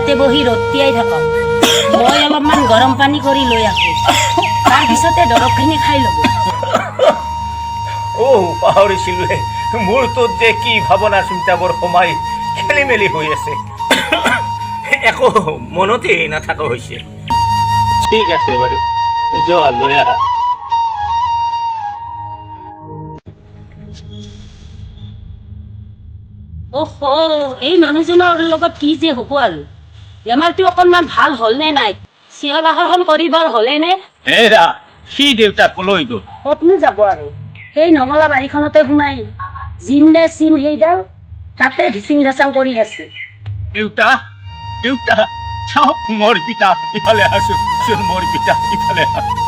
ইয়াতে বহি ৰতিয়াই থাকক মই অলপমান গৰম পানী কৰি লৈ আহো তাৰপিছতে দৰৱখিনি খাই ল'ব পাহৰিছিলোৱে মোৰ তোত যে কি ভাৱনা চিন্তাবোৰ সোমাই খেলি মেলি হৈ আছে একো মনতেই নাথাকা হৈছে ঠিক আছে বাৰু যোৱা লৈ আহা এই মানুহজনৰ লগত কি যে হ'ব আৰু বেমাৰটো অকণমান ভাল হ'লনে নাই চিঞৰ বাখৰখন কৰিবৰ হ'লেনে হেৰা সি দেউতাক লৈ গ'ল ক'তনো যাব আৰু সেই নঙলা বাৰীখনতে সোমাই জিম নে চিম সেইডাল তাতে ধিচিং ধাচাং কৰি আছে দেউতা দেউতা চাওক মোৰ পিতা ইফালে আছো মোৰ পিতা ইফালে আছো